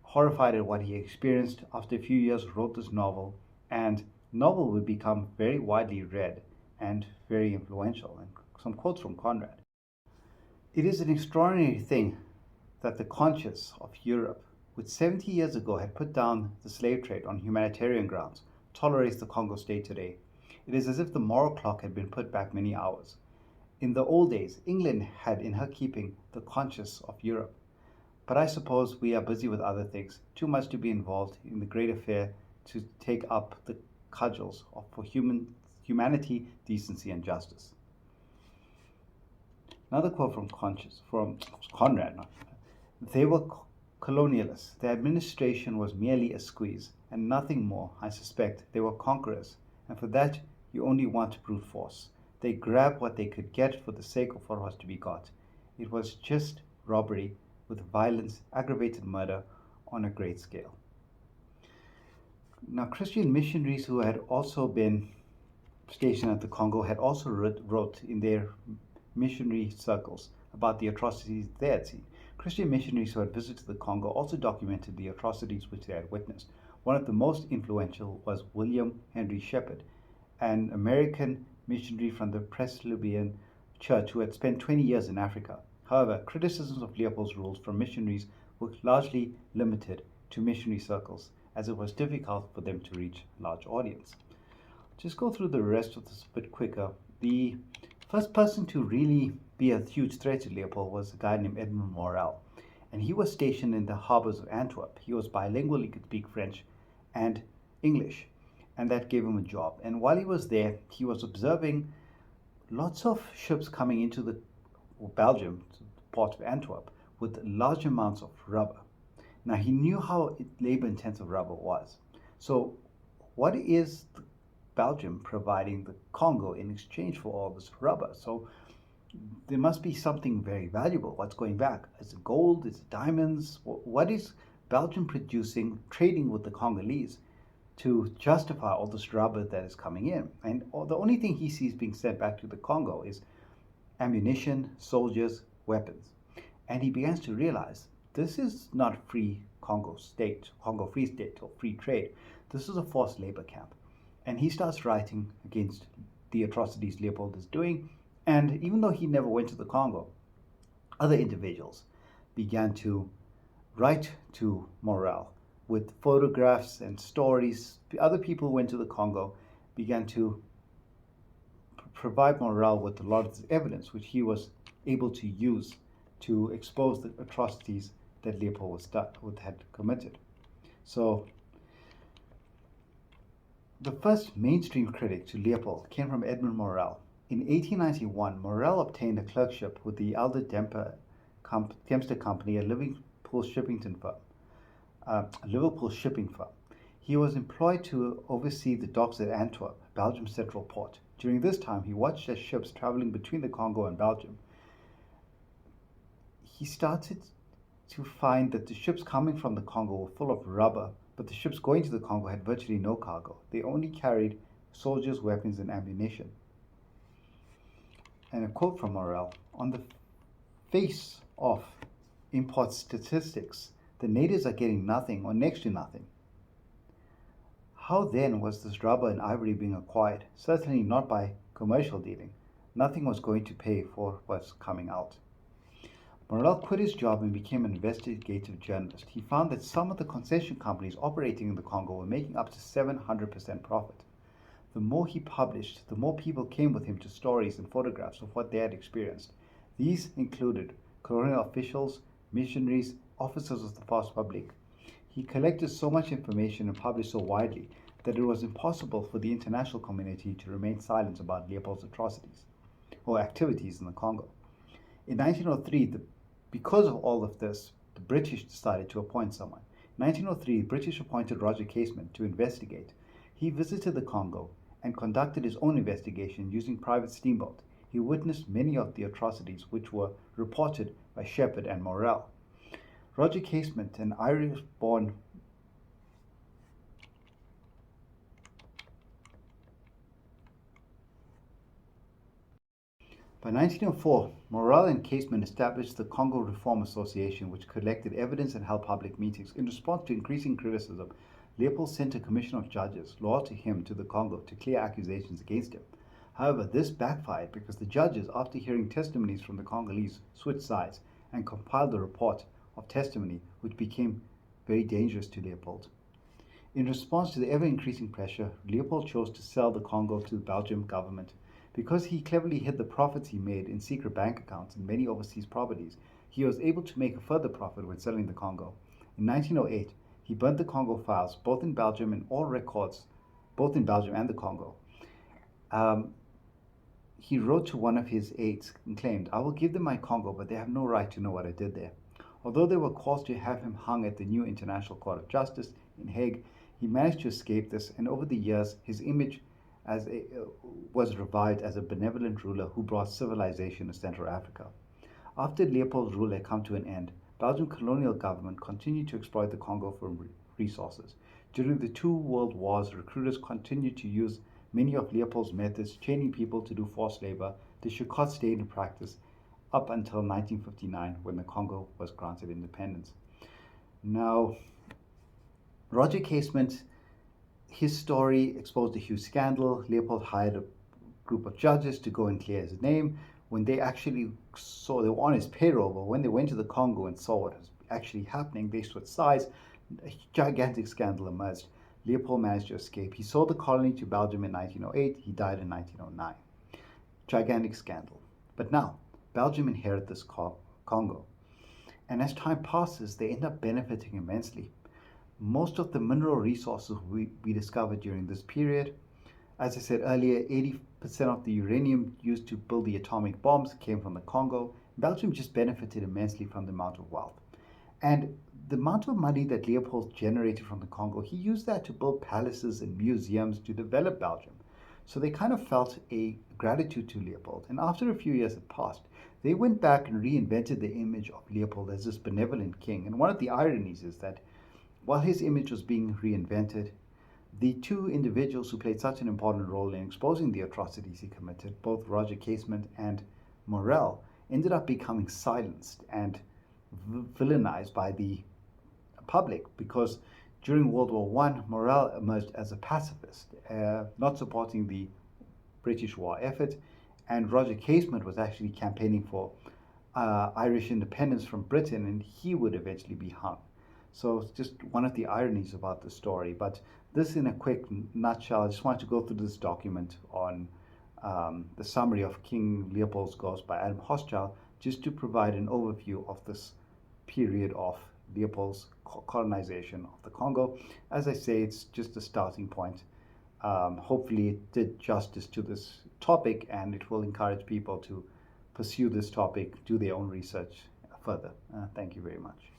horrified at what he experienced. After a few years, wrote this novel, and the novel would become very widely read and very influential. And some quotes from Conrad. It is an extraordinary thing that the conscience of Europe, which 70 years ago had put down the slave trade on humanitarian grounds, tolerates the Congo state today. It is as if the moral clock had been put back many hours. In the old days, England had in her keeping the conscience of Europe. But I suppose we are busy with other things, too much to be involved in the great affair to take up the cudgels for humanity, decency, and justice. Another quote from Conrad. They were colonialists. Their administration was merely a squeeze, and nothing more, I suspect. They were conquerors, and for that you only want brute force. They grabbed what they could get for the sake of what was to be got. It was just robbery with violence, aggravated murder on a great scale. Now, Christian missionaries who had also been stationed at the Congo had also wrote in their missionary circles about the atrocities they had seen. Christian missionaries who had visited the Congo also documented the atrocities which they had witnessed. One of the most influential was William Henry Shepherd, an American missionary from the Presbyterian Church who had spent 20 years in Africa. However, criticisms of Leopold's rules from missionaries were largely limited to missionary circles, as it was difficult for them to reach a large audience. Just go through the rest of this a bit quicker. The first person to really be a huge threat to Leopold was a guy named Edmund Morel, and he was stationed in the harbors of Antwerp. He was bilingual, he could speak French and English, and that gave him a job. And while he was there, he was observing lots of ships coming into Belgium, to the port of Antwerp, with large amounts of rubber. Now, he knew how labor-intensive rubber was. So what is Belgium providing the Congo in exchange for all this rubber? So there must be something very valuable. What's going back? Is it gold? Is it diamonds? What is Belgium producing, trading with the Congolese to justify all this rubber that is coming in? And the only thing he sees being sent back to the Congo is ammunition, soldiers, weapons. And he begins to realize this is not free Congo Free State or free trade. This is a forced labor camp. And he starts writing against the atrocities Leopold is doing. And even though he never went to the Congo, other individuals began to write to Morel with photographs and stories. Other people who went to the Congo began to provide Morel with a lot of this evidence, which he was able to use to expose the atrocities that Leopold had committed. So The first mainstream critic to Leopold came from Edmund Morel. In 1891, Morel obtained a clerkship with the Elder Dempster Company, a Liverpool shipping firm. He was employed to oversee the docks at Antwerp, Belgium's central port. During this time, he watched as ships traveling between the Congo and Belgium. He started to find that the ships coming from the Congo were full of rubber, but the ships going to the Congo had virtually no cargo. They only carried soldiers, weapons, and ammunition. And a quote from Morel: "On the face of import statistics, the natives are getting nothing or next to nothing. How then was this rubber and ivory being acquired? Certainly not by commercial dealing. Nothing was going to pay for what's coming out." Morel quit his job and became an investigative journalist. He found that some of the concession companies operating in the Congo were making up to 700% profit. The more he published, the more people came with him to stories and photographs of what they had experienced. These included colonial officials, missionaries, officers of the vast public. He collected so much information and published so widely that it was impossible for the international community to remain silent about Leopold's atrocities or activities in the Congo. In 1903, because of all of this, the British decided to appoint someone. In 1903, the British appointed Roger Casement to investigate. He visited the Congo and conducted his own investigation using private steamboat. He witnessed many of the atrocities which were reported by Shepherd and Morel. Roger Casement, an Irish-born By 1904, Morel and Casement established the Congo Reform Association, which collected evidence and held public meetings. In response to increasing criticism, Leopold sent a commission of judges, loyal to him, to the Congo to clear accusations against him. However, this backfired because the judges, after hearing testimonies from the Congolese, switched sides and compiled a report of testimony which became very dangerous to Leopold. In response to the ever-increasing pressure, Leopold chose to sell the Congo to the Belgian government. Because he cleverly hid the profits he made in secret bank accounts and many overseas properties, he was able to make a further profit when selling the Congo. In 1908, he burnt the Congo files, both in Belgium and all records, both in Belgium and the Congo. He wrote to one of his aides and claimed, "I will give them my Congo, but they have no right to know what I did there." Although there were calls to have him hung at the new International Court of Justice in Hague, he managed to escape this, and over the years, his image was revived as a benevolent ruler who brought civilization to Central Africa. After Leopold's rule had come to an end, Belgian colonial government continued to exploit the Congo for resources. During the two world wars, recruiters continued to use many of Leopold's methods, chaining people to do forced labor. The Shikot stayed in practice up until 1959, when the Congo was granted independence. Now, Roger Casement, his story exposed a huge scandal. Leopold hired a group of judges to go and clear his name. When they actually saw, they were on his payroll, but when they went to the Congo and saw what was actually happening, they switched sides. A gigantic scandal emerged. Leopold managed to escape. He sold the colony to Belgium in 1908. He died in 1909. Gigantic scandal. But now, Belgium inherited this Congo. And as time passes, they end up benefiting immensely. Most of the mineral resources we discovered during this period, as I said earlier, 80% of the uranium used to build the atomic bombs came from the Congo. Belgium just benefited immensely from the amount of wealth. And the amount of money that Leopold generated from the Congo, he used that to build palaces and museums to develop Belgium. So they kind of felt a gratitude to Leopold. And after a few years had passed, they went back and reinvented the image of Leopold as this benevolent king. And one of the ironies is that while his image was being reinvented, the two individuals who played such an important role in exposing the atrocities he committed, both Roger Casement and Morel, ended up becoming silenced and villainized by the public, because during World War I, Morel emerged as a pacifist, not supporting the British war effort, and Roger Casement was actually campaigning for Irish independence from Britain, and he would eventually be hung. So it's just one of the ironies about the story. But this, in a quick nutshell, I just wanted to go through this document on the summary of King Leopold's Ghost by Adam Hochschild, just to provide an overview of this period of Leopold's colonization of the Congo. As I say, it's just a starting point. Hopefully it did justice to this topic, and it will encourage people to pursue this topic, do their own research further. Thank you very much.